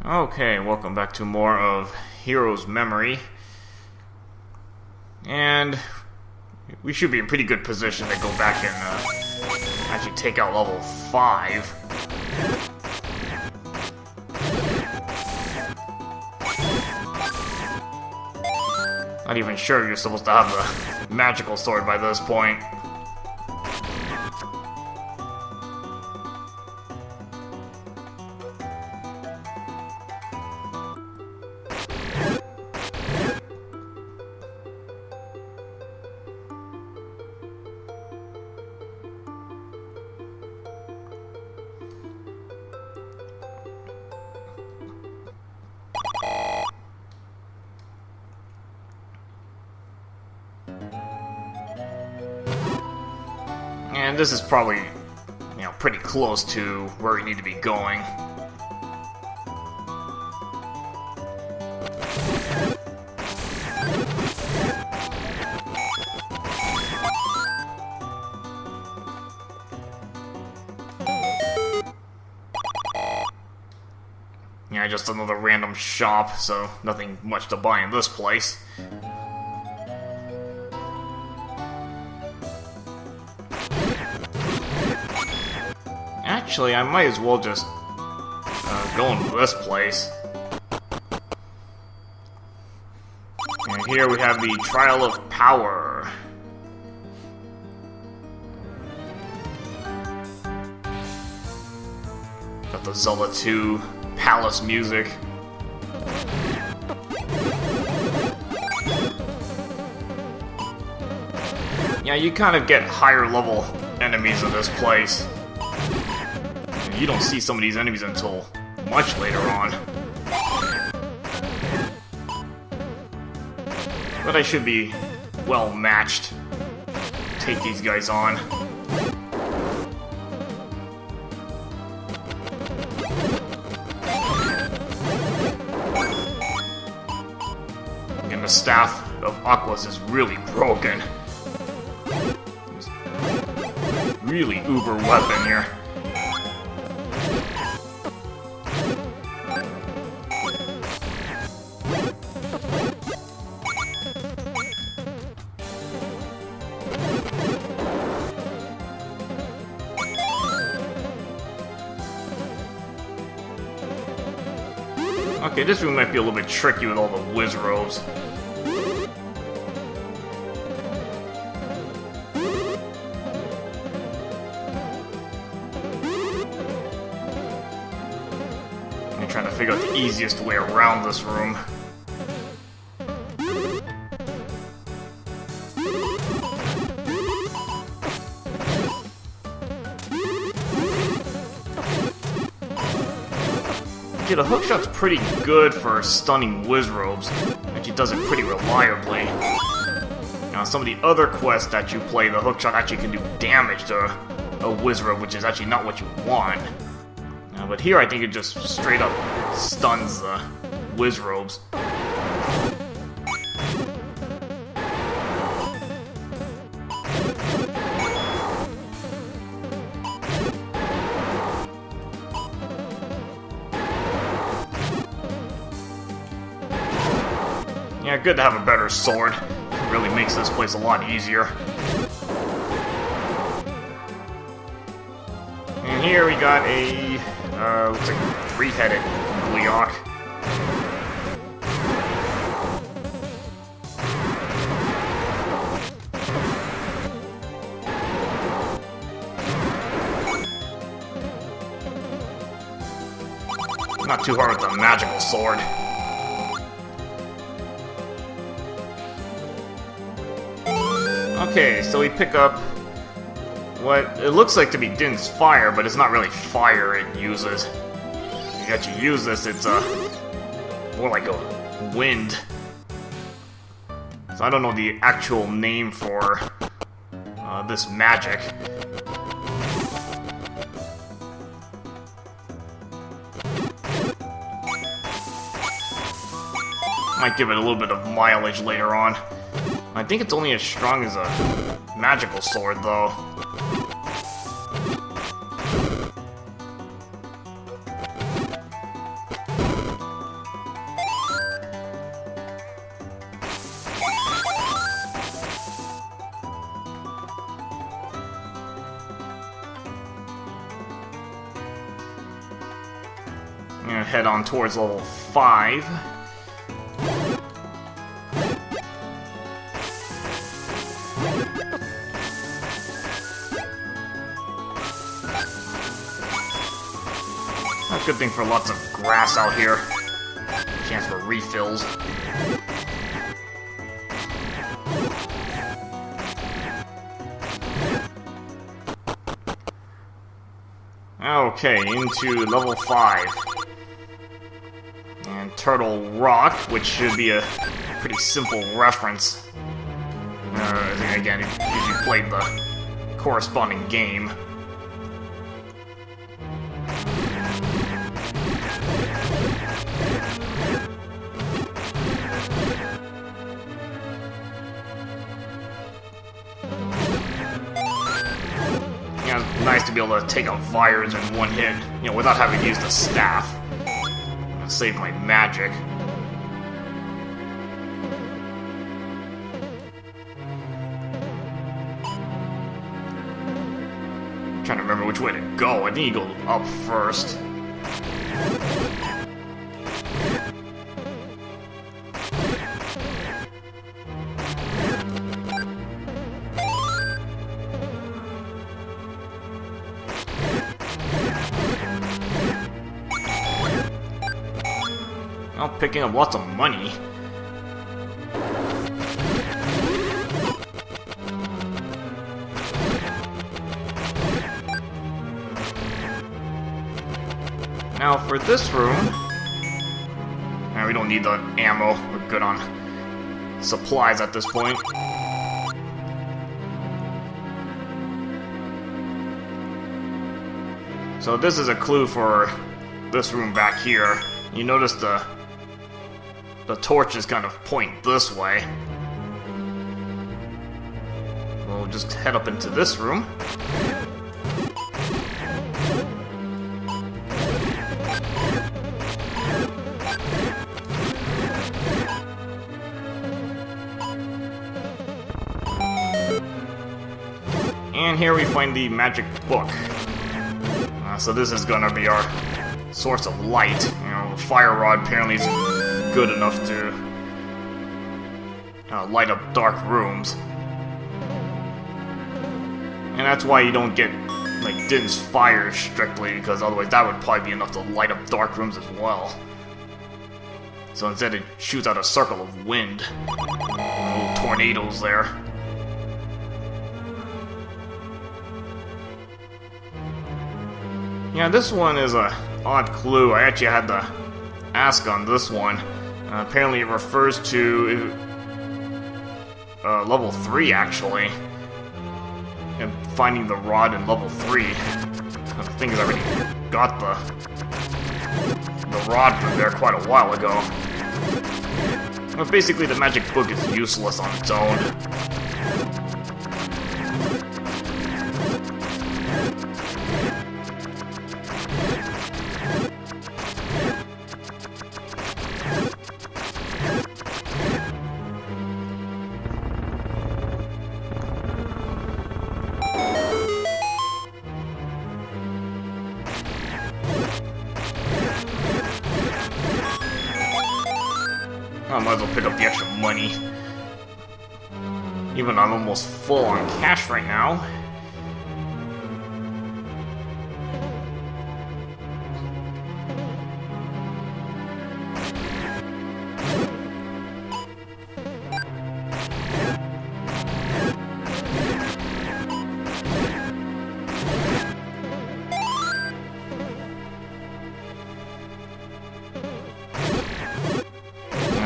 Okay, welcome back to more of Hero's Memory. And we should be in pretty good position to go back and actually take out level 5. Not even sure you're supposed to have the magical sword by this point. And this is probably, pretty close to where we need to be going. Yeah, just another random shop, so nothing much to buy in this place. Actually, I might as well just go into this place. And here we have the Trial of Power. Got the Zelda 2 Palace music. Yeah, you kind of get higher level enemies in this place. You don't see some of these enemies until much later on. But I should be well matched. Take these guys on. And the Staff of Aquas is really broken. Really uber weapon here. Okay, this room might be a little bit tricky with all the whiz robes. I'm trying to figure out the easiest way around this room. Yeah, the hookshot's pretty good for stunning whiz robes. Actually does it pretty reliably. Now, some of the other quests that you play, the hookshot actually can do damage to a whiz robe, which is actually not what you want. But here I think it just straight up stuns the whiz robes. Yeah, good to have a better sword. It really makes this place a lot easier. And here we got a, looks like a 3-headed Gleeok. Not too hard with the magical sword. Okay, so we pick up what it looks like to be Din's fire, but it's not really fire it uses. If you actually use this, it's more like a wind. So I don't know the actual name for this magic. Might give it a little bit of mileage later on. I think it's only as strong as a magical sword, though. I'm gonna head on towards level 5. A good thing for lots of grass out here. Chance for refills. Okay, into level 5. And Turtle Rock, which should be a pretty simple reference. Again, if you played the corresponding game. Nice to be able to take out fires in one hit, you know, without having to use the staff. Save my magic. I'm trying to remember which way to go. I think you go up first. Picking up lots of money. Now for this room, we don't need the ammo. We're good on supplies at this point. So this is a clue for this room back here. You notice the torches kind of point this way. We'll just head up into this room. And here we find the magic book. So this is gonna be our source of light. You know, fire rod apparently is good enough to light up dark rooms. And that's why you don't get, like, Din's fire strictly, because otherwise that would probably be enough to light up dark rooms as well. So instead it shoots out a circle of wind. Little tornadoes there. Yeah, this one is a odd clue. I actually had to ask on this one. Apparently it refers to level 3, actually. And finding the rod in level 3. I think I've already got the rod from there quite a while ago. But basically the magic book is useless on its own. I might as well pick up the extra money. Even though I'm almost full on cash right now.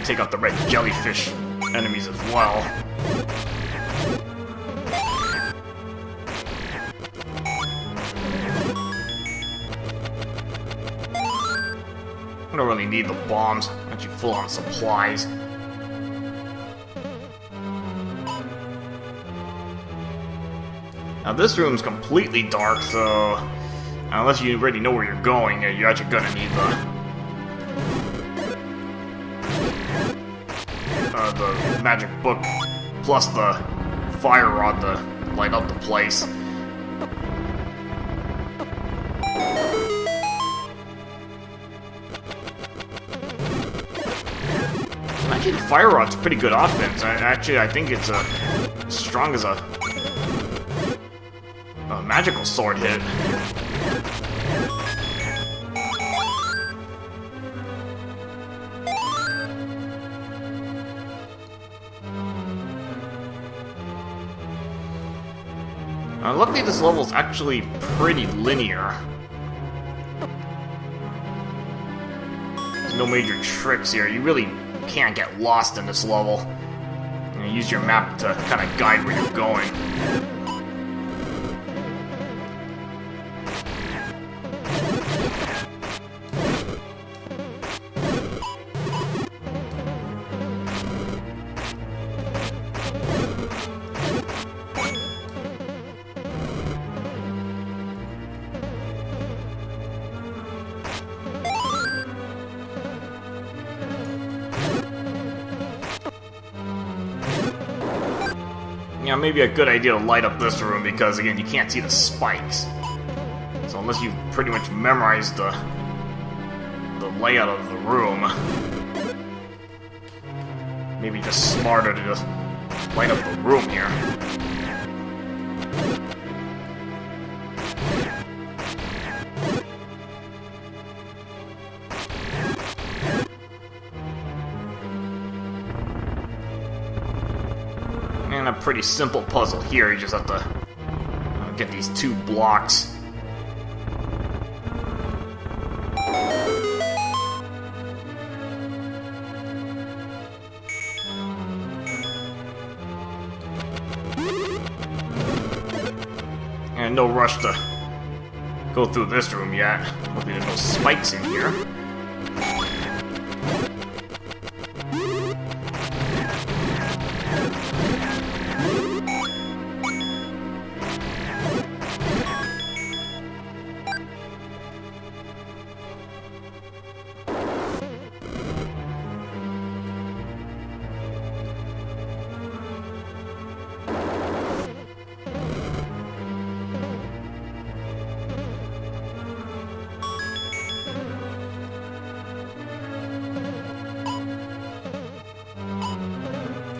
Take out the red jellyfish enemies as well. I don't really need the bombs. I'm actually full on supplies. Now this room's completely dark, so unless you already know where you're going, you're actually gonna need the magic book plus the fire rod to light up the place. Actually, the Fire Rod's pretty good offense. I think it's as strong as a magical sword hit. Luckily, this level's actually pretty linear. There's no major tricks here. You really can't get lost in this level. You use your map to kind of guide where you're going. Yeah, maybe a good idea to light up this room because, again, you can't see the spikes. So unless you've pretty much memorized the layout of the room, maybe just smarter to just light up the room here. And a pretty simple puzzle here. You just have to get these 2 blocks. And no rush to go through this room yet. Hopefully there's no spikes in here.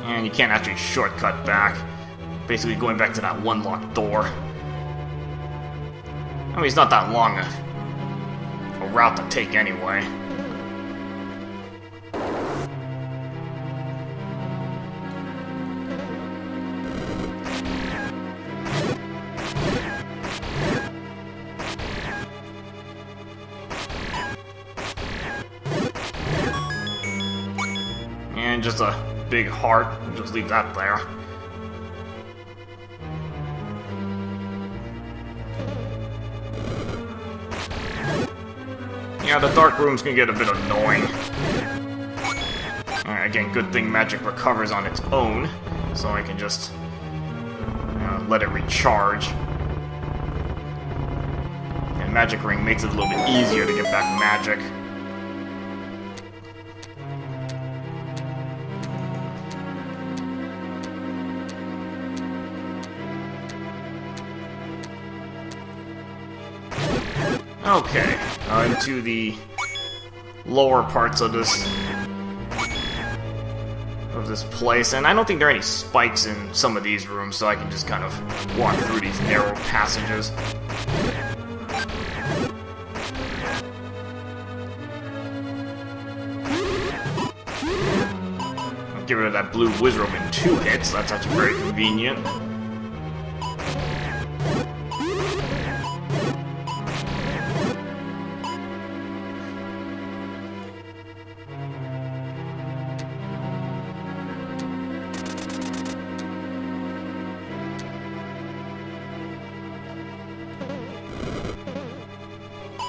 And you can't actually shortcut back. Basically going back to that one locked door. I mean, it's not that long a route to take anyway. And just a big heart, just leave that there. Yeah, the dark rooms can get a bit annoying. Alright, again, good thing magic recovers on its own, so I can just let it recharge. And Magic Ring makes it a little bit easier to get back magic. Okay, into the lower parts of this place, and I don't think there are any spikes in some of these rooms, so I can just kind of walk through these narrow passages. I'll get rid of that blue whiz robe in 2 hits. That's actually very convenient.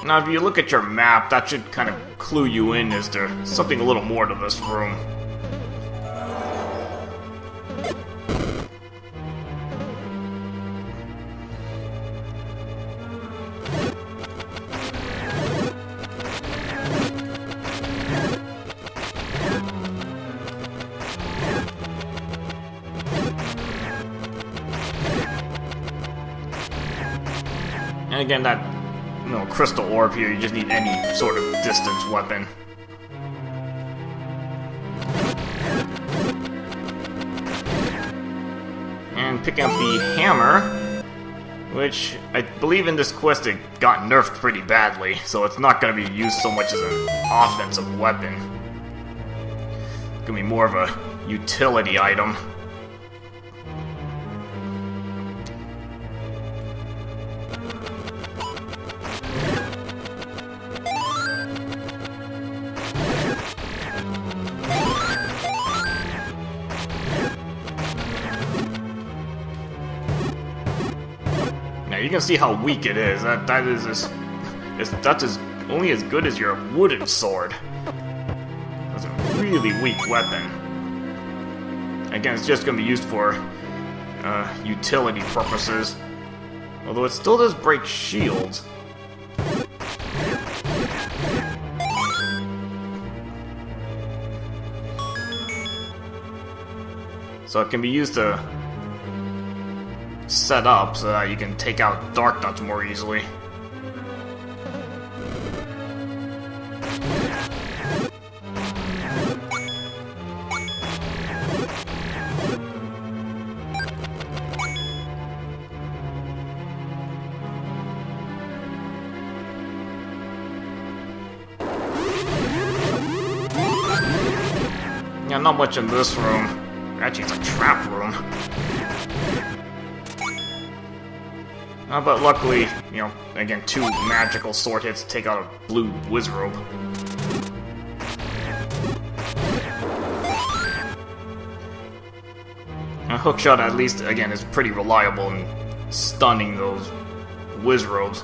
Now, if you look at your map, that should kind of clue you in as to something a little more to this room. And again, that crystal orb here, you just need any sort of distance weapon. and picking up the hammer, which I believe in this quest it got nerfed pretty badly, so it's not going to be used so much as an offensive weapon. It's going to be more of a utility item. You can see how weak it is. That's only as good as your wooden sword. That's a really weak weapon. Again, it's just going to be used for utility purposes. Although it still does break shields. So it can be used to set up so that you can take out dark nuts more easily. Yeah, not much in this room. Actually, it's a trap room. But luckily, you know, again, 2 magical sword hits take out a blue Wizrobe. A hookshot, at least, again, is pretty reliable in stunning those Wizrobes.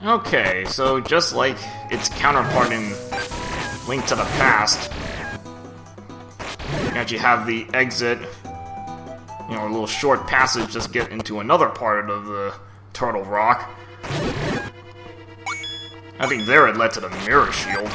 Okay, so just like its counterpart in Link to the Past, you actually have the exit, you know, a little short passage just get into another part of the Turtle Rock. I think there it led to the Mirror Shield.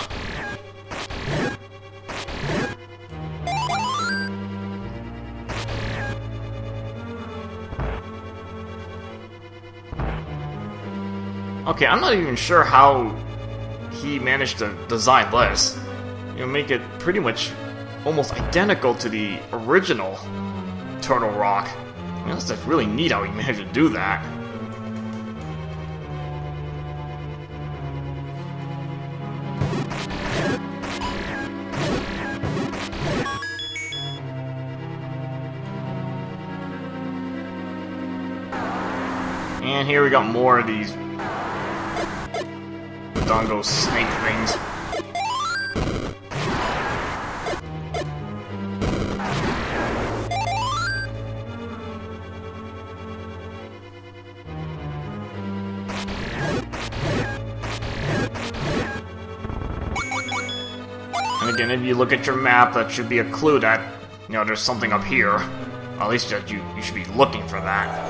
Okay, I'm not even sure how he managed to design this. You know, make it pretty much almost identical to the original Turtle Rock. I mean, that's really neat how he managed to do that. And here we got more of these Dongo snake things. And again, if you look at your map, that should be a clue that, you know, there's something up here. Or at least that you should be looking for that.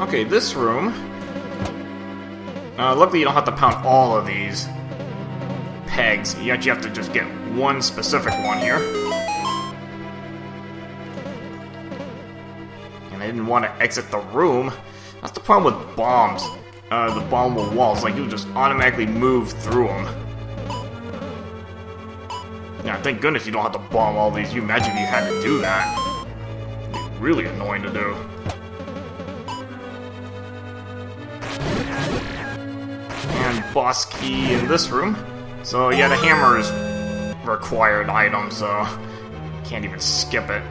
Okay, this room. Luckily, you don't have to pound all of these pegs. You actually have to just get one specific one here. And I didn't want to exit the room. That's the problem with bombs. The bombable walls. Like, you just automatically move through them. Yeah, thank goodness you don't have to bomb all these. You imagine if you had to do that. It'd be really annoying to do. And boss key in this room. So yeah, the hammer is a required item, so can't even skip it.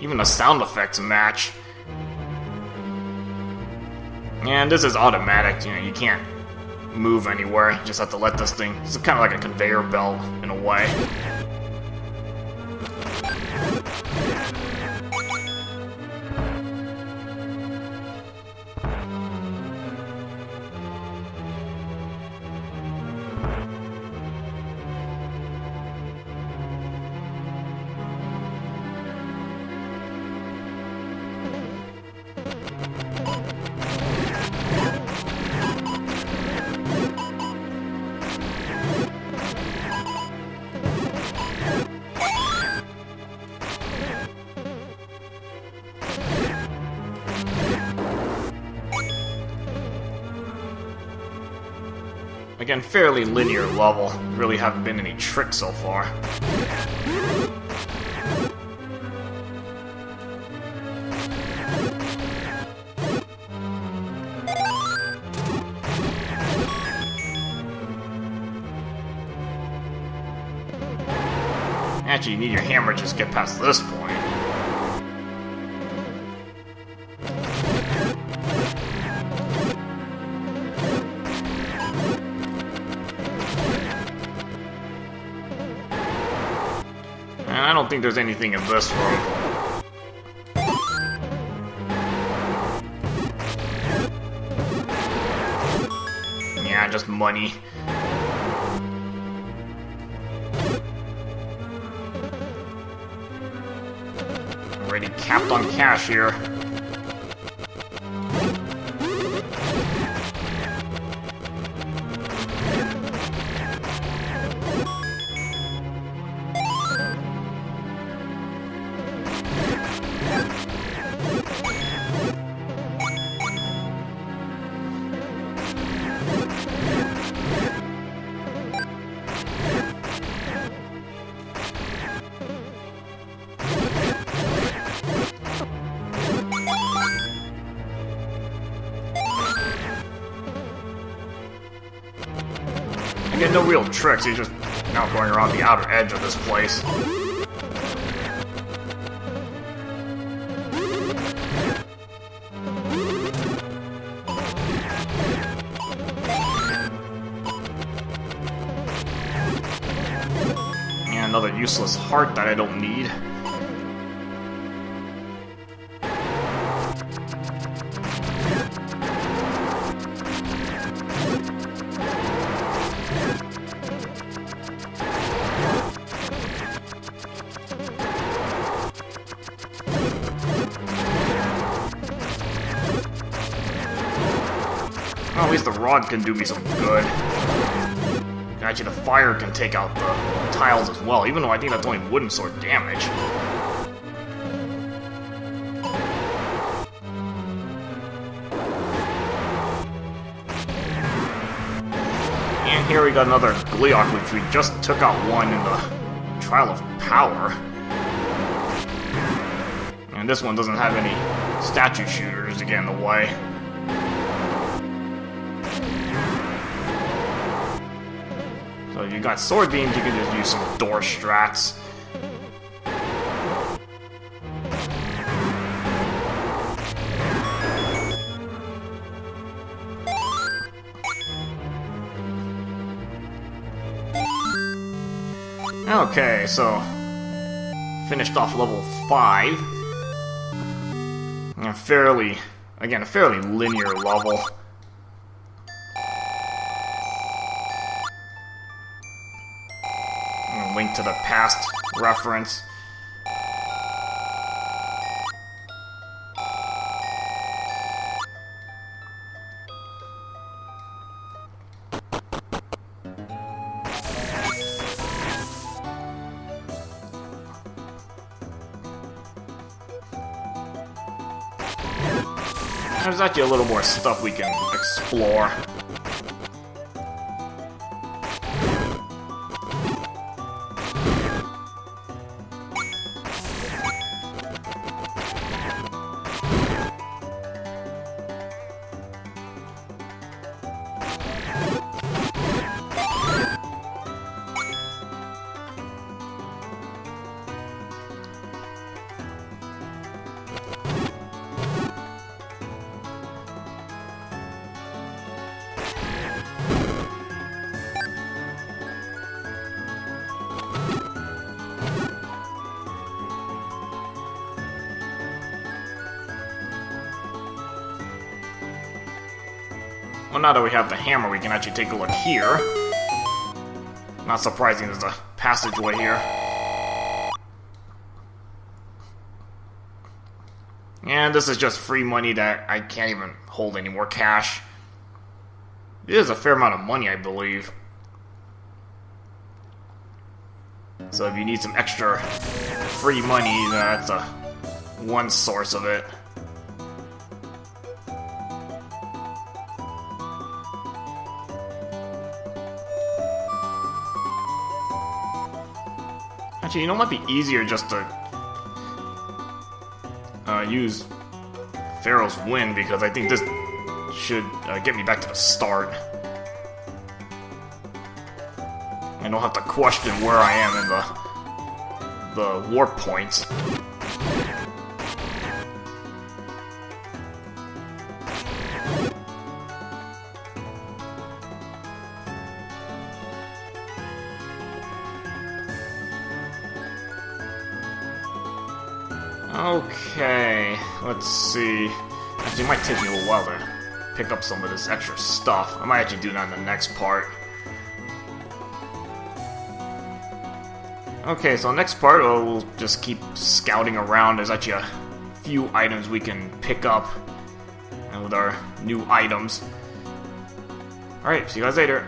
Even the sound effects match. And this is automatic, you know, you can't move anywhere, you just have to let this thing... It's kind of like a conveyor belt, in a way. Again, fairly linear level. Really haven't been any tricks so far. Actually, you need your hammer just to get past this point. And I don't think there's anything in this room. Yeah, just money. Already capped on cash here. Again, no real tricks, he's just now going around the outer edge of this place. And another useless heart that I don't need. Well, at least the rod can do me some good. Actually, the fire can take out the tiles as well, even though I think that's only wooden sword damage. And here we got another Gleeok, which we just took out one in the Trial of Power. And this one doesn't have any statue shooters to get in the way. So if you got sword beams, you can just use some door strats. Okay, so finished off level 5. And a fairly linear level. Link to the past reference. There's actually a little more stuff we can explore. Well, now that we have the hammer, we can actually take a look here. Not surprising, there's a passageway here. And this is just free money that I can't even hold any more cash. It is a fair amount of money, I believe. So if you need some extra free money, that's one source of it. Actually, you know, it might be easier just to use Pharaoh's Wind, because I think this should get me back to the start. I don't have to question where I am in the warp points. Okay, let's see. Actually, it might take me a little while to pick up some of this extra stuff. I might actually do that in the next part. Okay, so next part, we'll just keep scouting around. There's actually a few items we can pick up, and with our new items. Alright, see you guys later.